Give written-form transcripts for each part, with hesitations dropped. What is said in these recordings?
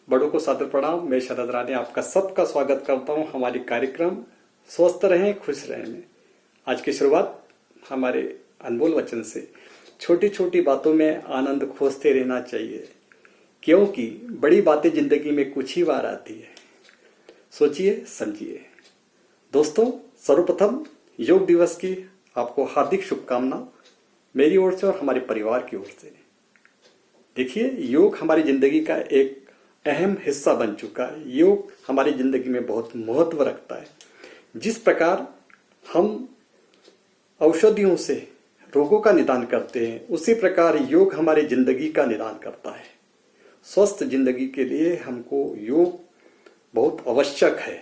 बड़ों को सादर प्रणाम। मैं शरद राणे आपका सबका स्वागत करता हूं हमारे कार्यक्रम स्वस्थ रहें खुश रहें में। आज की शुरुआत हमारे अनमोल वचन से। छोटी छोटी बातों में आनंद खोजते रहना चाहिए, क्योंकि बड़ी बातें जिंदगी में कुछ ही बार आती है। सोचिए समझिए। दोस्तों, सर्वप्रथम योग दिवस की आपको हार्दिक शुभकामना मेरी ओर से और हमारे परिवार की ओर से। देखिए, योग हमारी जिंदगी का एक अहम हिस्सा बन चुका है। योग हमारी जिंदगी में बहुत महत्व रखता है। जिस प्रकार हम औषधियों से रोगों का निदान करते हैं, उसी प्रकार योग हमारी जिंदगी का निदान करता है। स्वस्थ जिंदगी के लिए हमको योग बहुत आवश्यक है।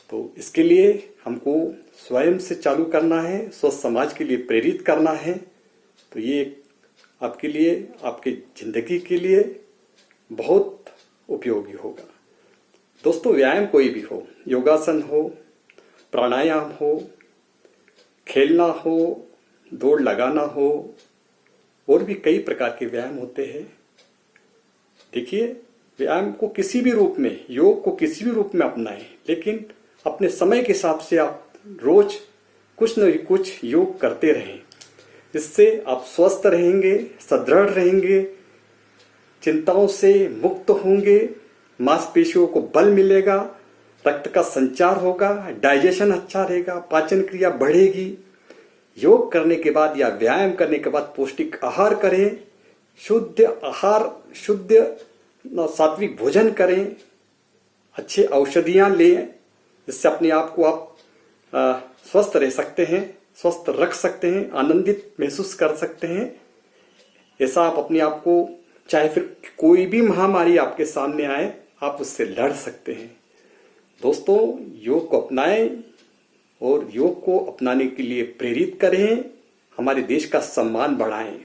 तो इसके लिए हमको स्वयं से चालू करना है, स्वस्थ समाज के लिए प्रेरित करना है। तो ये आपके लिए, आपकी जिंदगी के लिए बहुत उपयोगी होगा। दोस्तों, व्यायाम कोई भी हो, योगासन हो, प्राणायाम हो, खेलना हो, दौड़ लगाना हो, और भी कई प्रकार के व्यायाम होते हैं। देखिए, व्यायाम को किसी भी रूप में, योग को किसी भी रूप में अपनाएं, लेकिन अपने समय के हिसाब से आप रोज कुछ न कुछ योग करते रहें। इससे आप स्वस्थ रहेंगे, सुदृढ़ रहेंगे, चिंताओं से मुक्त होंगे, मांसपेशियों को बल मिलेगा, रक्त का संचार होगा, डाइजेशन अच्छा रहेगा, पाचन क्रिया बढ़ेगी। योग करने के बाद या व्यायाम करने के बाद पौष्टिक आहार करें, शुद्ध आहार, शुद्ध सात्विक भोजन करें, अच्छे औषधियां लें, जिससे अपने आप को आप स्वस्थ रह सकते हैं, स्वस्थ रख सकते हैं, आनंदित महसूस कर सकते हैं। ऐसा आप अपने आप को, चाहे फिर कोई भी महामारी आपके सामने आए, आप उससे लड़ सकते हैं। दोस्तों, योग को अपनाएं और योग को अपनाने के लिए प्रेरित करें। हमारे देश का सम्मान बढ़ाएं,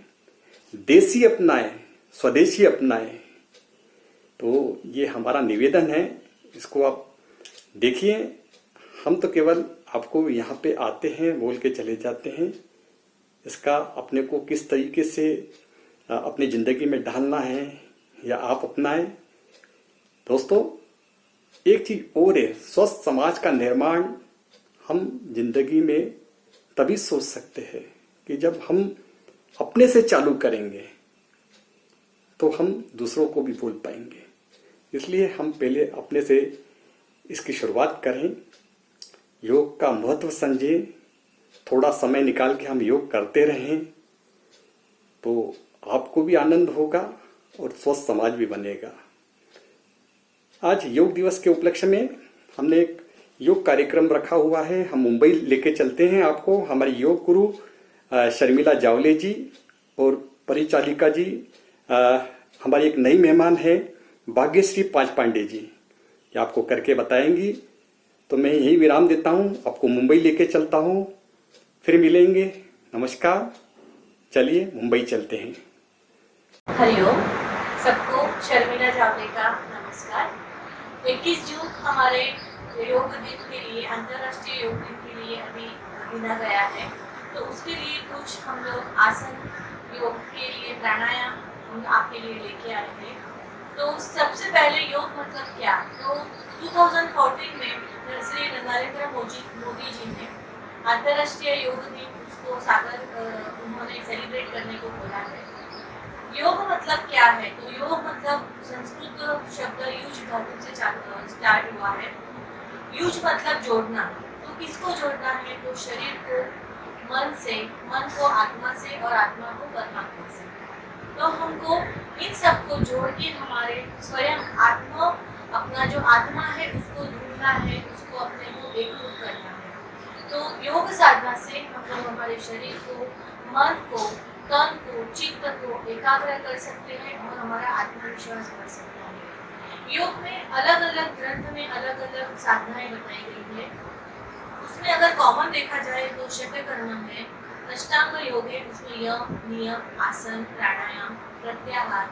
देसी अपनाएं, स्वदेशी अपनाएं। तो ये हमारा निवेदन है। इसको आप देखिए। हम तो केवल आपको यहाँ पे आते हैं, बोल के चले जाते हैं। इसका अपने को किस तरीके से अपनी जिंदगी में डालना है या आप अपनाएं। दोस्तों, एक चीज और है, स्वस्थ समाज का निर्माण हम जिंदगी में तभी सोच सकते हैं कि जब हम अपने से चालू करेंगे, तो हम दूसरों को भी बोल पाएंगे। इसलिए हम पहले अपने से इसकी शुरुआत करें, योग का महत्व समझें, थोड़ा समय निकाल के हम योग करते रहें, तो आपको भी आनंद होगा और स्वस्थ समाज भी बनेगा। आज योग दिवस के उपलक्ष्य में हमने एक योग कार्यक्रम रखा हुआ है। हम मुंबई लेके चलते हैं आपको। हमारी योग गुरु शर्मिला जावले जी और परिचालिका जी, हमारी एक नई मेहमान है भाग्यश्री पांडे जी, ये आपको करके बताएंगी। तो मैं यही विराम देता हूँ, आपको मुंबई लेके चलता हूँ। फिर मिलेंगे। नमस्कार। चलिए मुंबई चलते हैं। हरिओम। सबको शर्मिला जावले का नमस्कार। 21 जून हमारे योग दिन के लिए, अंतर्राष्ट्रीय योग दिन के लिए अभी गिना गया है। तो उसके लिए कुछ हम लोग आसन, योग के लिए प्राणायाम हम आपके लिए लेके आए हैं। तो सबसे पहले योग मतलब क्या, तो 2014 में श्री नरेंद्र मोदी जी ने अंतर्राष्ट्रीय योग दिन उसको उन्होंने सेलिब्रेट करने को बोला है। योग मतलब क्या है, तो योग मतलब संस्कृत शब्द युज धातु से स्टार्ट हुआ है। युज मतलब जोड़ना। तो किसको जोड़ना है, तो शरीर को मन से, मन को आत्मा से और आत्मा को परमात्मा से। तो हमको इन सबको जोड़ के हमारे स्वयं आत्मा, अपना जो आत्मा है उसको ढूंढना है, उसको अपने को एकरूप करना है। तो योग साधना से मतलब हमारे शरीर को, मन को, तन को, चित्त को एकाग्र कर सकते हैं और हमारा आत्मविश्वास बढ़ सकता है। योग में अलग अलग ग्रंथ में अलग अलग साधनाएं बताई गई है। उसमें अगर कॉमन देखा जाए तो शतकर्म है, अष्टांग योग है, उसमें यम, नियम, आसन, प्राणायाम, प्रत्याहार,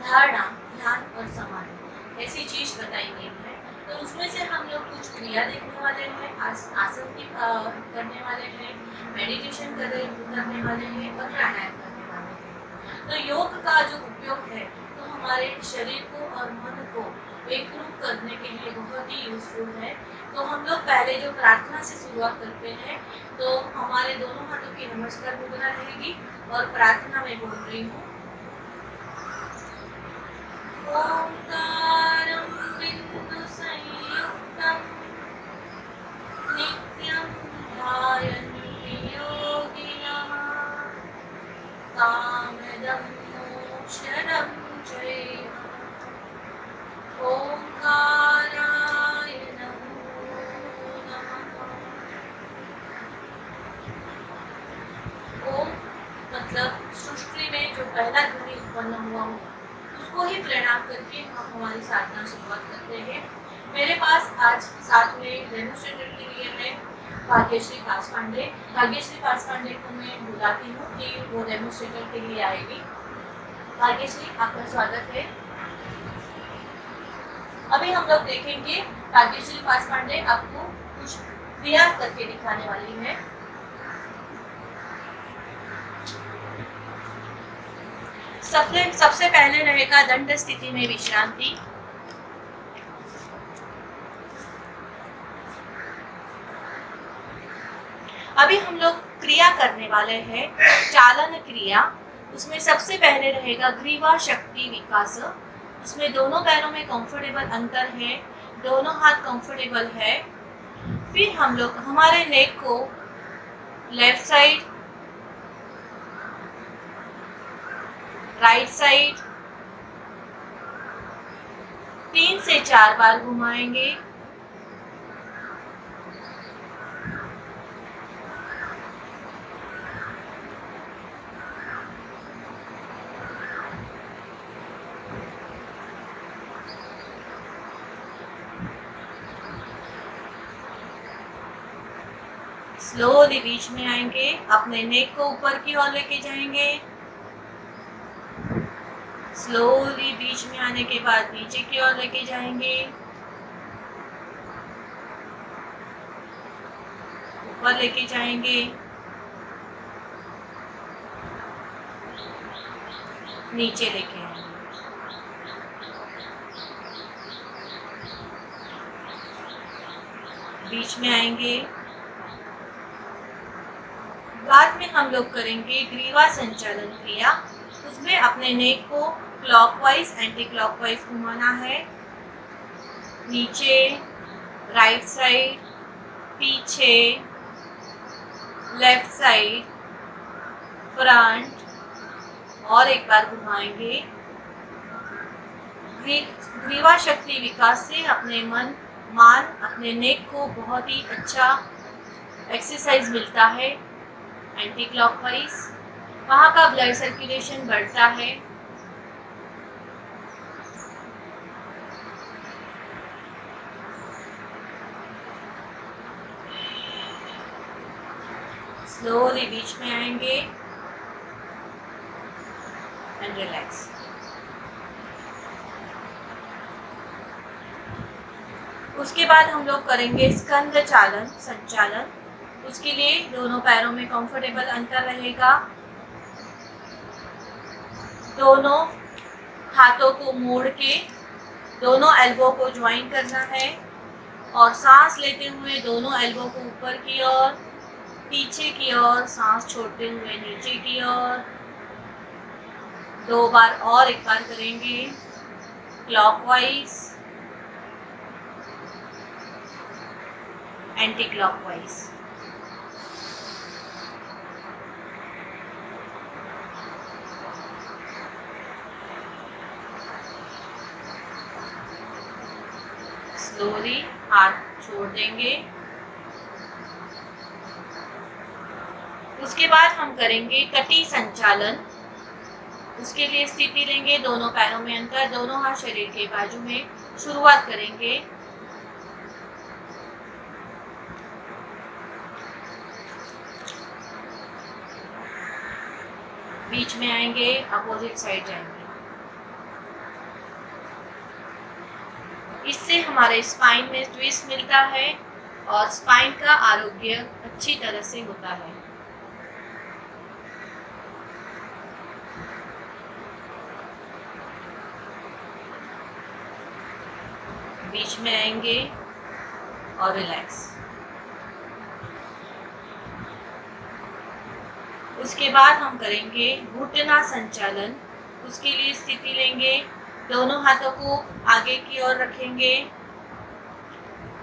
धारणा, ध्यान और समाधि ऐसी चीज बताई गई है। तो उसमें से हम लोग कुछ क्रिया देखने वाले हैं, आसन की करने वाले हैं, मेडिटेशन करने वाले हैं और प्राणायाम करने वाले हैं। तो योग का जो उपयोग है तो हमारे शरीर को और मन को एकरूप करने के लिए बहुत ही यूजफुल है। तो हम लोग पहले जो प्रार्थना से शुरुआत करते हैं, तो हमारे दोनों हाथों की नमस्कार मुद्रा रहेगी और प्रार्थना में बोल रही हूँ। ओंकारं बिंदु संयुक्तं नित्यं ध्यायन्ति योगिनः कामदं मोक्षदं चैव ओंकाराय नमो नमः। ओम मतलब सृष्टि में जो पहला ध्वनि उत्पन्न हुआ हो उसको ही प्रणाम करके हम हमारी साधना शुरुआत करते हैं। मेरे पास आज साथ में डेमोस्ट्रेटर के लिए है भाग्यश्री पासपांडे। भाग्यश्री पासपांडे को मैं बुलाती हूँ कि वो डेमोस्ट्रेटर के लिए आएगी। भाग्यश्री, आपका स्वागत है। अभी हम लोग देखेंगे भाग्यश्री पासपांडे आपको कुछ क्रिया करके दिखाने वाली है। सबसे पहले रहेगा दंड स्थिति में विश्रांति। अभी हम लोग क्रिया करने वाले हैं चालन क्रिया। उसमें सबसे पहले रहेगा ग्रीवा शक्ति विकास। उसमें दोनों पैरों में कंफर्टेबल अंतर है, दोनों हाथ कंफर्टेबल है। फिर हम लोग हमारे नेक को लेफ्ट साइड, राइट साइड 3 से 4 बार घुमाएंगे। स्लोली बीच में आएंगे, अपने नेक को ऊपर की ओर लेके जाएंगे। स्लोली बीच में आने के बाद नीचे की ओर लेके जाएंगे, ऊपर लेके जाएंगे, नीचे लेके आएंगे। बीच में आएंगे। बाद में हम लोग करेंगे ग्रीवा संचालन क्रिया। उसमें अपने नेक को क्लॉकवाइज एंटी क्लॉकवाइज घुमाना है। नीचे, राइट साइड, पीछे, लेफ्ट साइड, फ्रंट और एक बार घुमाएंगे। ग्रीवा शक्ति विकास से अपने मान अपने नेक को बहुत ही अच्छा एक्सरसाइज मिलता है। एंटी क्लॉकवाइज वहाँ का ब्लड सर्कुलेशन बढ़ता है। स्लोली बीच में आएंगे एंड रिलैक्स। उसके बाद हम लोग करेंगे स्कंद चालन संचालन। उसके लिए दोनों पैरों में कंफर्टेबल अंतर रहेगा। दोनों हाथों को मोड़ के दोनों एल्बो को ज्वाइन करना है और सांस लेते हुए दोनों एल्बो को ऊपर की ओर, पीछे की ओर, सांस छोड़ते हुए नीचे की ओर। 2 बार और एक बार करेंगे क्लॉकवाइज, एंटी क्लॉकवाइज। स्लोली हाथ छोड़ देंगे। उसके बाद हम करेंगे कटी संचालन। उसके लिए स्थिति लेंगे, दोनों पैरों में अंतर, दोनों हाथ शरीर के बाजू में। शुरुआत करेंगे बीच में आएंगे, अपोजिट साइड जाएंगे। इससे हमारे स्पाइन में ट्विस्ट मिलता है और स्पाइन का आरोग्य अच्छी तरह से होता है। बीच में आएंगे और रिलैक्स। उसके बाद हम करेंगे घुटना संचालन। उसके लिए स्थिति लेंगे, दोनों हाथों को आगे की ओर रखेंगे।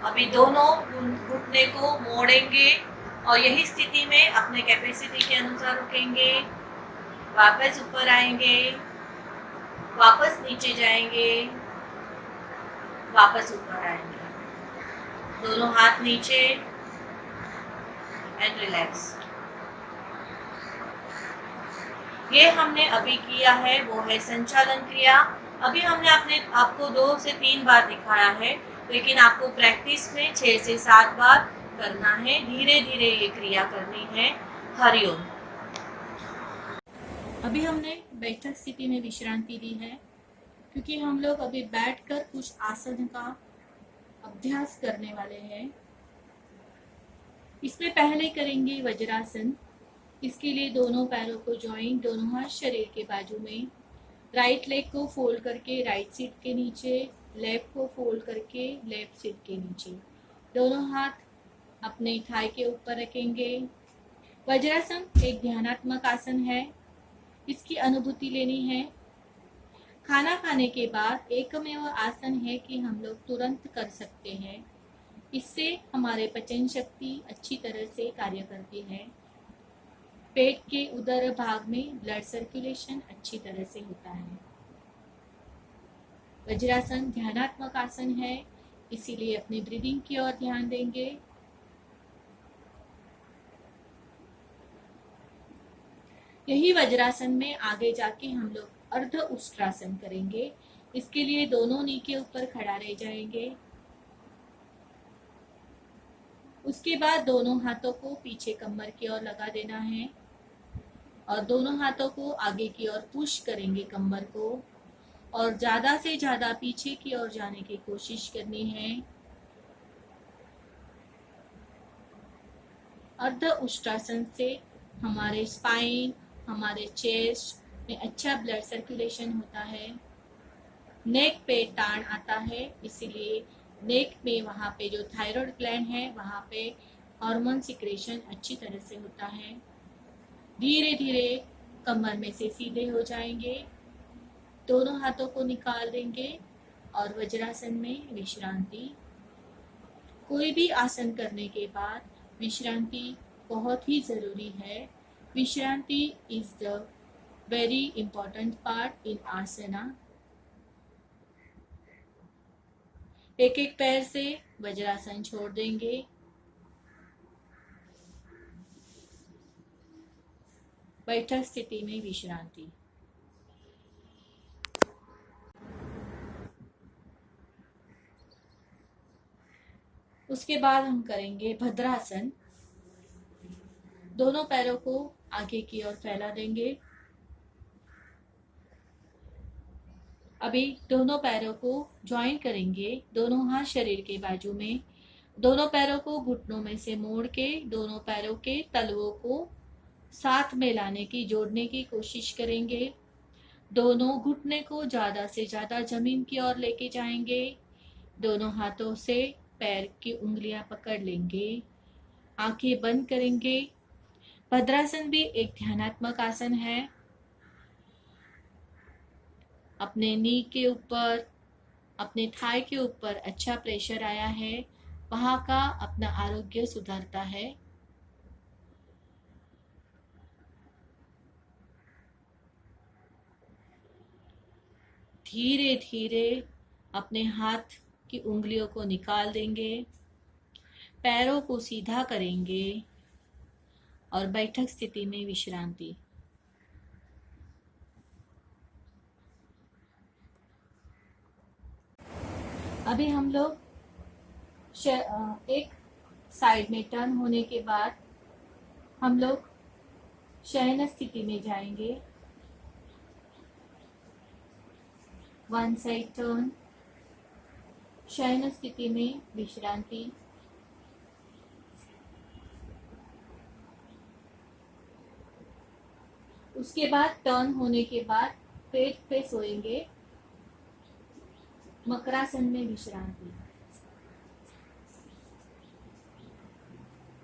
अभी दोनों घुटने को मोड़ेंगे और यही स्थिति में अपने कैपेसिटी के अनुसार रुकेंगे। वापस ऊपर आएंगे, वापस नीचे जाएंगे, वापस ऊपर आएंगे। दोनों हाथ नीचे एंड रिलैक्स। ये हमने अभी किया है वो है संचालन क्रिया। अभी हमने आपको 2 से 3 बार दिखाया है, लेकिन आपको प्रैक्टिस में 6 से 7 बार करना है। धीरे धीरे ये क्रिया करनी है। हरिओम। अभी हमने बैठक स्थिति में विश्रांति दी है, क्योंकि हम लोग अभी बैठकर कुछ आसन का अभ्यास करने वाले हैं। इसमें पहले करेंगे वज्रासन। इसके लिए दोनों पैरों को जॉइंट, दोनों हाथ शरीर के बाजू में, राइट लेग को फोल्ड करके राइट सीट के नीचे, लेफ्ट को फोल्ड करके लेफ्ट सीट के नीचे, दोनों हाथ अपने थाई के ऊपर रखेंगे। वज्रासन एक ध्यानात्मक आसन है, इसकी अनुभूति लेनी है। खाना खाने के बाद एकमेव आसन है कि हम लोग तुरंत कर सकते हैं। इससे हमारे पाचन शक्ति अच्छी तरह से कार्य करती है। पेट के उदर भाग में ब्लड सर्कुलेशन अच्छी तरह से होता है। वज्रासन ध्यानात्मक आसन है, इसीलिए अपनी ब्रीदिंग की ओर ध्यान देंगे। यही वज्रासन में आगे जाके हम लोग अर्ध उष्ट्रासन करेंगे। इसके लिए दोनों नी के ऊपर खड़ा रह जाएंगे। उसके बाद दोनों हाथों को पीछे कमर की ओर लगा देना है और दोनों हाथों को आगे की ओर पुश करेंगे कमर को, और ज्यादा से ज्यादा पीछे की ओर जाने की कोशिश करनी है। अर्ध उष्ट्रासन से हमारे स्पाइन, हमारे चेस्ट में अच्छा ब्लड सर्कुलेशन होता है। नेक पे ताण आता है, इसीलिए नेक में वहाँ पे जो थायराइड ग्लैंड है वहाँ पे हार्मोन सिक्रेशन अच्छी तरह से होता है। धीरे धीरे कमर में से सीधे हो जाएंगे, दोनों हाथों को निकाल देंगे और वज्रासन में विश्रांति। कोई भी आसन करने के बाद विश्रांति बहुत ही जरूरी है। Vishranti is the very important part in asana. एक एक पैर से वज्रासन छोड़ देंगे। बैठक स्थिति में विश्रांति। उसके बाद हम करेंगे भद्रासन। दोनों पैरों को आगे की ओर फैला देंगे। अभी दोनों पैरों को ज्वाइन करेंगे, दोनों हाथ शरीर के बाजू में, दोनों पैरों को घुटनों में से मोड़ के दोनों पैरों के तलवों को साथ में लाने की, जोड़ने की कोशिश करेंगे। दोनों घुटने को ज्यादा से ज्यादा जमीन की ओर लेके जाएंगे। दोनों हाथों से पैर की उंगलियां पकड़ लेंगे, आंखें बंद करेंगे। भद्रासन भी एक ध्यानात्मक आसन है। अपने नी के ऊपर, अपने थाई के ऊपर अच्छा प्रेशर आया है, वहां का अपना आरोग्य सुधारता है। धीरे धीरे अपने हाथ की उंगलियों को निकाल देंगे, पैरों को सीधा करेंगे और बैठक स्थिति में विश्रांति। अभी हम लोग एक साइड में टर्न होने के बाद हम लोग शयन स्थिति में जाएंगे। वन साइड टर्न, शयन स्थिति में विश्रांति। उसके बाद टर्न होने के बाद पेट पे सोएंगे। मकरासन में विश्रांति।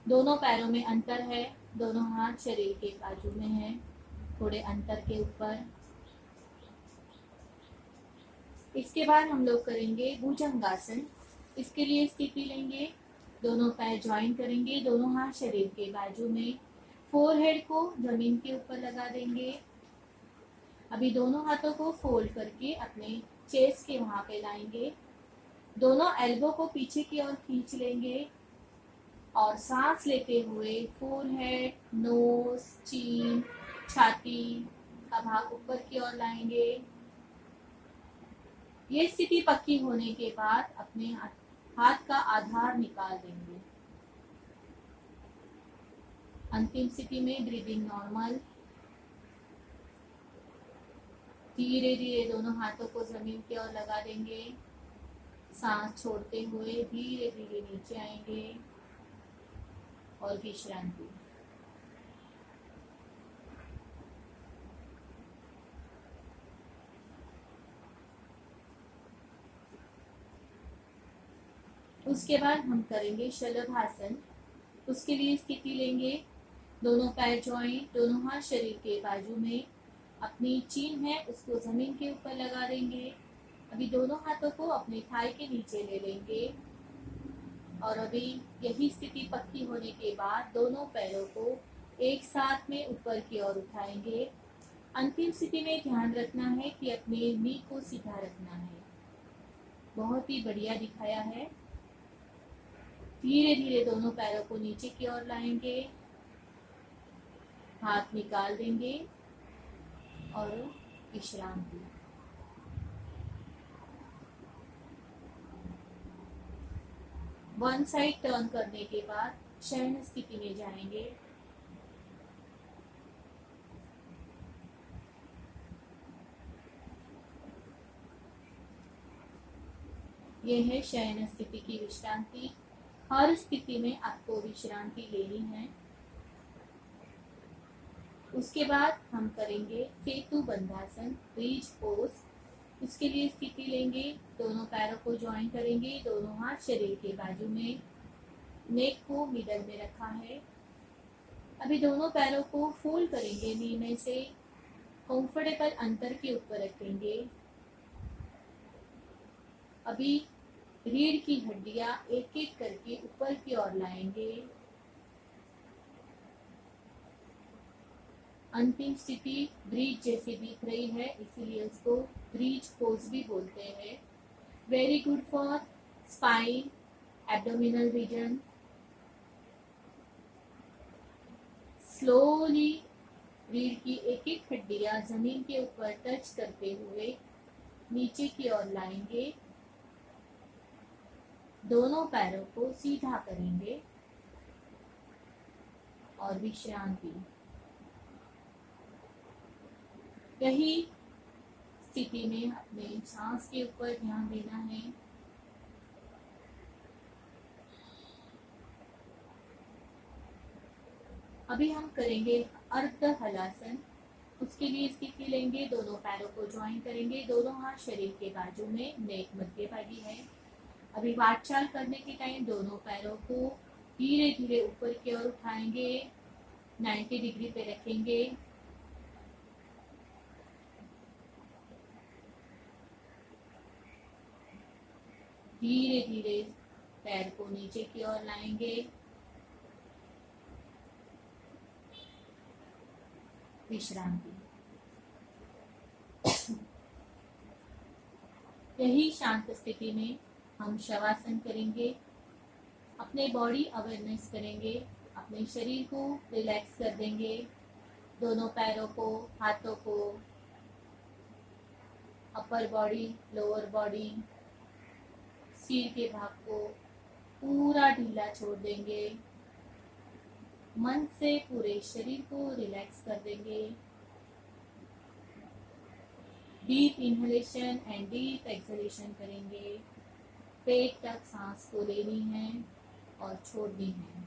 दोनों पैरों में अंतर है, दोनों हाथ शरीर के बाजू में है, थोड़े अंतर के ऊपर। इसके बाद हम लोग करेंगे भुजंगासन। इसके लिए स्थिति लेंगे, दोनों पैर ज्वाइन करेंगे, दोनों हाथ शरीर के बाजू में, फोरहेड को जमीन के ऊपर लगा देंगे। अभी दोनों हाथों को फोल्ड करके अपने चेस्ट के वहां पे लाएंगे, दोनों एल्बो को पीछे की ओर खींच लेंगे और सांस लेते हुए फोरहेड, नोज, चीन, छाती का भाग ऊपर की ओर लाएंगे। ये स्थिति पक्की होने के बाद अपने हाथ का आधार निकाल देंगे। अंतिम स्थिति में ब्रीदिंग नॉर्मल। धीरे धीरे दोनों हाथों को जमीन की ओर लगा देंगे, सांस छोड़ते हुए धीरे धीरे नीचे आएंगे और विश्रांति। उसके बाद हम करेंगे शलभासन। उसके लिए स्थिति लेंगे, दोनों पैर ज्वाइंट, दोनों हाथ शरीर के बाजू में, अपनी चीन है उसको जमीन के ऊपर लगा देंगे। अभी दोनों हाथों को अपने थाई के नीचे ले लेंगे और अभी यही स्थिति पक्की होने के बाद दोनों पैरों को एक साथ में ऊपर की ओर उठाएंगे। अंतिम स्थिति में ध्यान रखना है कि अपने नी को सीधा रखना है। बहुत ही बढ़िया दिखाया है। धीरे धीरे दोनों पैरों को नीचे की ओर लाएंगे, हाथ निकाल देंगे और विश्रांति। वन साइड टर्न करने के बाद शयन स्थिति में जाएंगे। यह है शयन स्थिति की विश्रांति। हर स्थिति में आपको विश्रांति लेनी है। उसके बाद हम करेंगे सेतु बंधासन, ब्रिज पोज। उसके लिए स्थिति लेंगे, दोनों पैरों को ज्वाइन करेंगे, दोनों हाथ शरीर के बाजू में, नेक को मिडल में रखा है। अभी दोनों पैरों को फोल्ड करेंगे, नी में से कंफर्टेबल अंतर के ऊपर रखेंगे। अभी रीढ़ की हड्डियां एक एक करके ऊपर की ओर लाएंगे। अंतिम स्थिति ब्रिज जैसी दिख रही है, इसीलिए उसको ब्रिज पोज भी बोलते हैं। Very good for spine, abdominal region. Slowly रीढ़ की एक एक हड्डियां जमीन के ऊपर टच करते हुए नीचे की ओर लाएंगे, दोनों पैरों को सीधा करेंगे और विश्रांति। यही स्थिति में अपने सांस के ऊपर ध्यान देना है। अभी हम करेंगे अर्ध हलासन। उसके लिए स्थिति लेंगे, दोनों पैरों को ज्वाइन करेंगे, दोनों हाथ शरीर के बाजू में, नेक मध्य भागी है। अभी वाटचाल करने के टाइम दोनों पैरों को धीरे धीरे ऊपर की ओर उठाएंगे, 90 डिग्री पे रखेंगे। धीरे धीरे पैर को नीचे की ओर लाएंगे, विश्रांति। यही शांत स्थिति में हम शवासन करेंगे। अपने बॉडी अवेयरनेस करेंगे, अपने शरीर को रिलैक्स कर देंगे, दोनों पैरों को, हाथों को, अपर बॉडी, लोअर बॉडी, सिर के भाग को पूरा ढीला छोड़ देंगे। मन से पूरे शरीर को रिलैक्स कर देंगे। Deep inhalation and deep exhalation करेंगे। पेट तक सांस को लेनी है और छोड़नी है।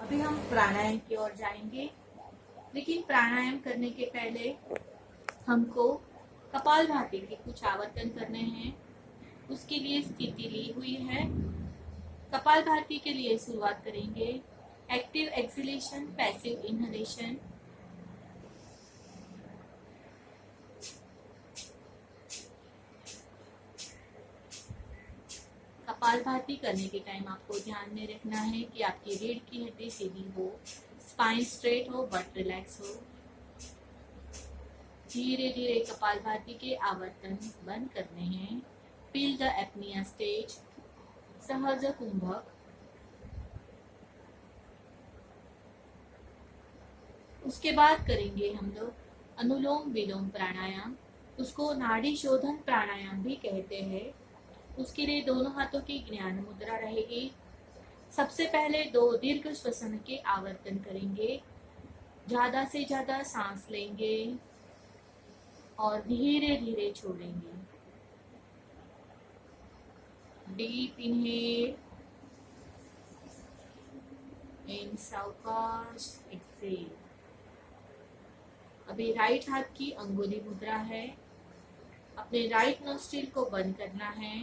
अभी हम प्राणायाम की ओर जाएंगे, लेकिन प्राणायाम करने के पहले हमको कपालभाति के कुछ आवर्तन करने हैं। उसके लिए स्थिति ली हुई है। कपालभाति के लिए शुरुआत करेंगे active exhalation, passive inhalation. Kapalbhati करने के टाइम आपको ध्यान में रखना है कि आपकी रीढ़ की हड्डी सीधी हो, स्पाइन स्ट्रेट हो, बट रिलैक्स हो। धीरे धीरे कपालभाति के आवर्तन बंद करने हैं। फील द एपनिया स्टेज, सहज कुंभक। उसके बाद करेंगे हम लोग अनुलोम विलोम प्राणायाम। उसको नाड़ी शोधन प्राणायाम भी कहते हैं। उसके लिए दोनों हाथों की ज्ञान मुद्रा रहेगी। सबसे पहले 2 दीर्घ श्वसन के आवर्तन करेंगे। ज्यादा से ज्यादा सांस लेंगे और धीरे धीरे छोड़ेंगे। डीप इनहेल एंड सावकाश एक्सहेल। अभी राइट हाथ की अंगुली मुद्रा है। अपने राइट नोस्ट्रिल को बंद करना है।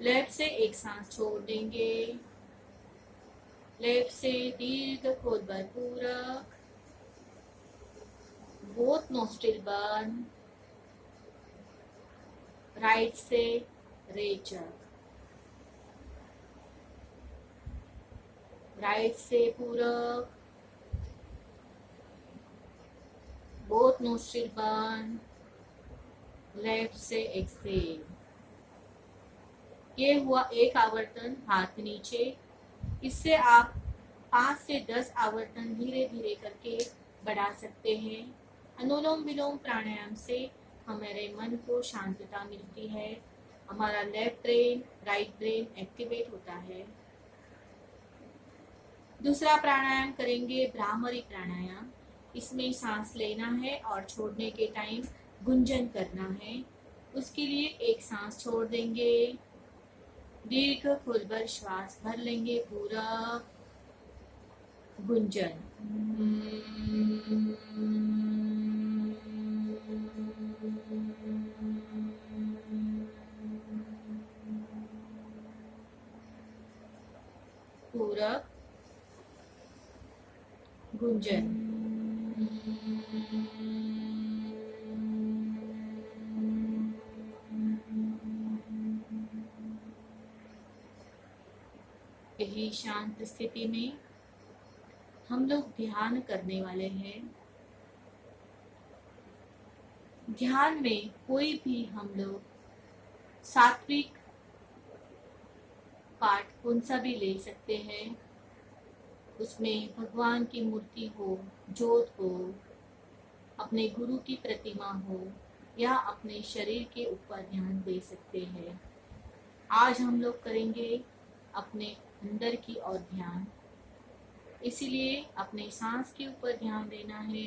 लेफ्ट से एक सांस छोड़ देंगे। लेफ्ट से दीर्घ खोल पूरक, बोथ नोस्ट्रिल बंद। राइट से रेचक, राइट से पूरक, बोथ नोस्ट्रिल बंद। लेफ्ट से एक्सहेल। ये हुआ एक आवर्तन हाथ नीचे। इससे आप 5 से 10 आवर्तन धीरे धीरे करके बढ़ा सकते हैं। अनुलोम विलोम प्राणायाम से हमारे मन को शांतता मिलती है। हमारा left brain, right brain activate होता है। दूसरा प्राणायाम करेंगे भ्रामरी प्राणायाम। इसमें सांस लेना है और छोड़ने के टाइम गुंजन करना है। उसके लिए एक सांस छोड़ देंगे। दीर्घ खुलकर श्वास भर लेंगे, पूरा गुंजन। पूरा गुंजन। यही शांत स्थिति में हम लोग ध्यान करने वाले हैं। ध्यान में कोई भी हम लोग सात्विक पाठ कौन सा भी ले सकते हैं। उसमें भगवान की मूर्ति हो, जोत हो, अपने गुरु की प्रतिमा हो, या अपने शरीर के ऊपर ध्यान दे सकते हैं। आज हम लोग करेंगे अपने अंदर की ओर ध्यान। इसीलिए अपने सांस के ऊपर ध्यान देना है।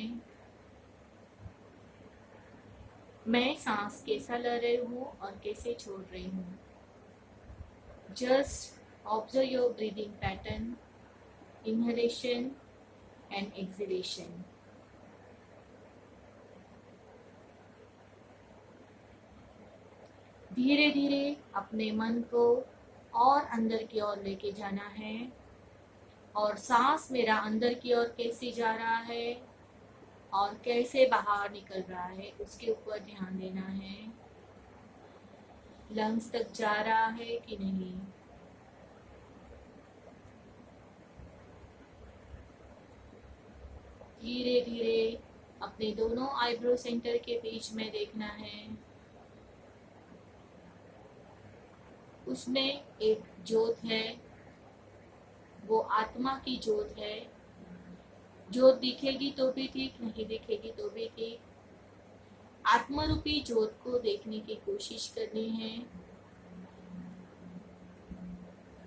मैं सांस कैसा ले रही हूँ और कैसे छोड़ रही हूँ। Just observe your breathing pattern, inhalation and exhalation. धीरे धीरे अपने मन को और अंदर की ओर लेके जाना है। और सांस मेरा अंदर की ओर कैसे जा रहा है और कैसे बाहर निकल रहा है, उसके ऊपर ध्यान देना है। लंग्स तक जा रहा है कि नहीं। धीरे धीरे अपने दोनों आईब्रो सेंटर के बीच में देखना है। उसमें एक ज्योत है, वो आत्मा की ज्योत है। ज्योत दिखेगी तो भी ठीक, नहीं दिखेगी तो भी ठीक। आत्मरूपी ज्योत को देखने की कोशिश करनी है।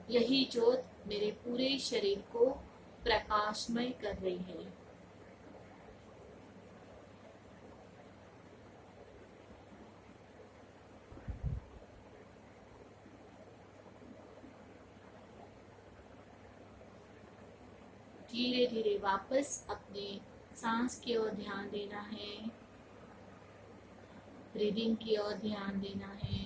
यही ज्योत मेरे पूरे शरीर को प्रकाशमय कर रही है। धीरे धीरे वापस अपने सांस की ओर ध्यान देना है, ब्रीदिंग की ओर ध्यान देना है।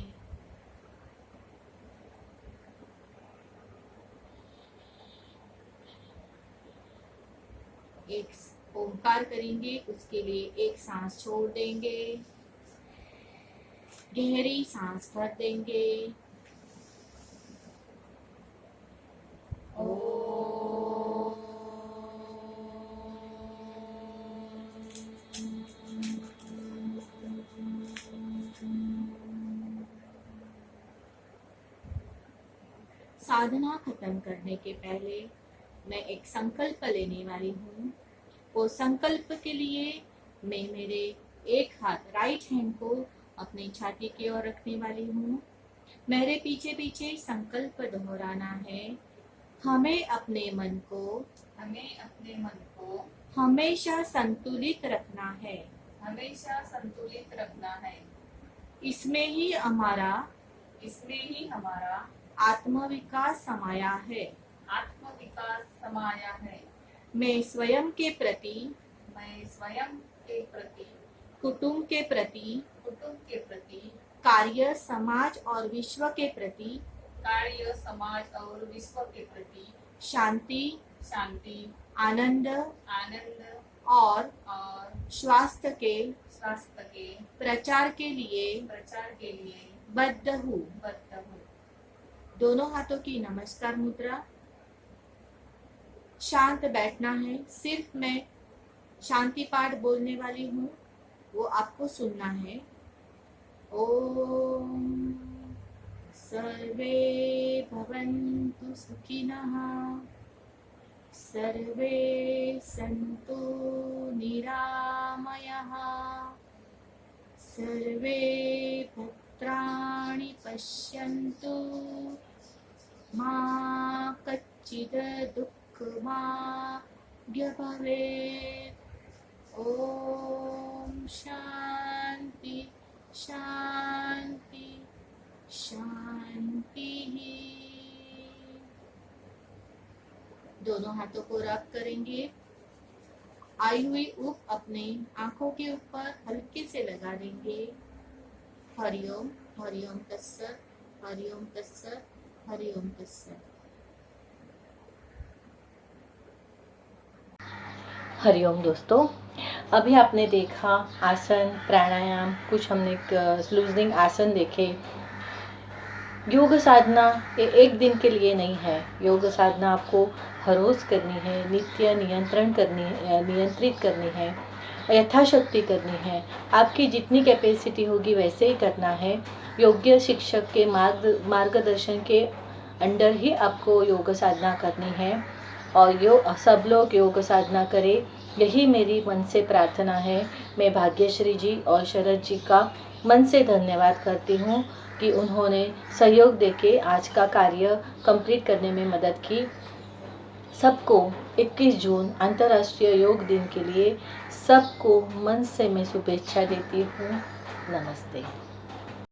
एक ओंकार करेंगे, उसके लिए एक सांस छोड़ देंगे, गहरी सांस भर देंगे। साधना खत्म करने के पहले मैं एक संकल्प लेने वाली हूँ। वो संकल्प के लिए मैं मेरे एक हाथ राइट हैंड को अपनी छाती की ओर रखने वाली हूँ। मेरे पीछे पीछे संकल्प दोहराना है। हमें अपने मन को हमेशा संतुलित रखना है। इसमें ही हमारा आत्मविकास समाया है। मैं स्वयं के प्रति, कुटुंब के प्रति, कार्य समाज और विश्व के प्रति शांति, आनंद और स्वास्थ्य के प्रचार के लिए बद्ध हूँ। दोनों हाथों की नमस्कार मुद्रा। शांत बैठना है। सिर्फ मैं शांति पाठ बोलने वाली हूँ, वो आपको सुनना है। ओम सर्वे भवन्तु सुखिनः, सर्वे सन्तु निरामयाः, सर्वे भद्राणि पश्यन्तु, मा कच्चित् दुःखभाग्य भवेत्। ओम शांति शांति शांति। दोनों हाथों को रब करेंगे। आई हुई उप अपने आंखों के ऊपर हल्के से लगा देंगे। हरिओम हरिओम तत्सत, हरिओम तत्सत, हरिओम तत्सत। हरिओम दोस्तों, अभी आपने देखा आसन प्राणायाम, कुछ हमने लूजनिंग आसन देखे। योग साधना ये एक दिन के लिए नहीं है। योग साधना आपको हर रोज करनी है, नित्य नियंत्रित करनी है, यथाशक्ति करनी है। आपकी जितनी कैपेसिटी होगी वैसे ही करना है। योग्य शिक्षक के मार्गदर्शन के अंडर ही आपको योग साधना करनी है और सब लोग योग साधना करें, यही मेरी मन से प्रार्थना है। मैं भाग्यश्री जी और शरद जी का मन से धन्यवाद करती हूँ कि उन्होंने सहयोग देके आज का कार्य कंप्लीट करने में मदद की। सबको 21 जून अंतर्राष्ट्रीय योग दिन के लिए सबको मन से मैं शुभेच्छा देती हूँ। नमस्ते।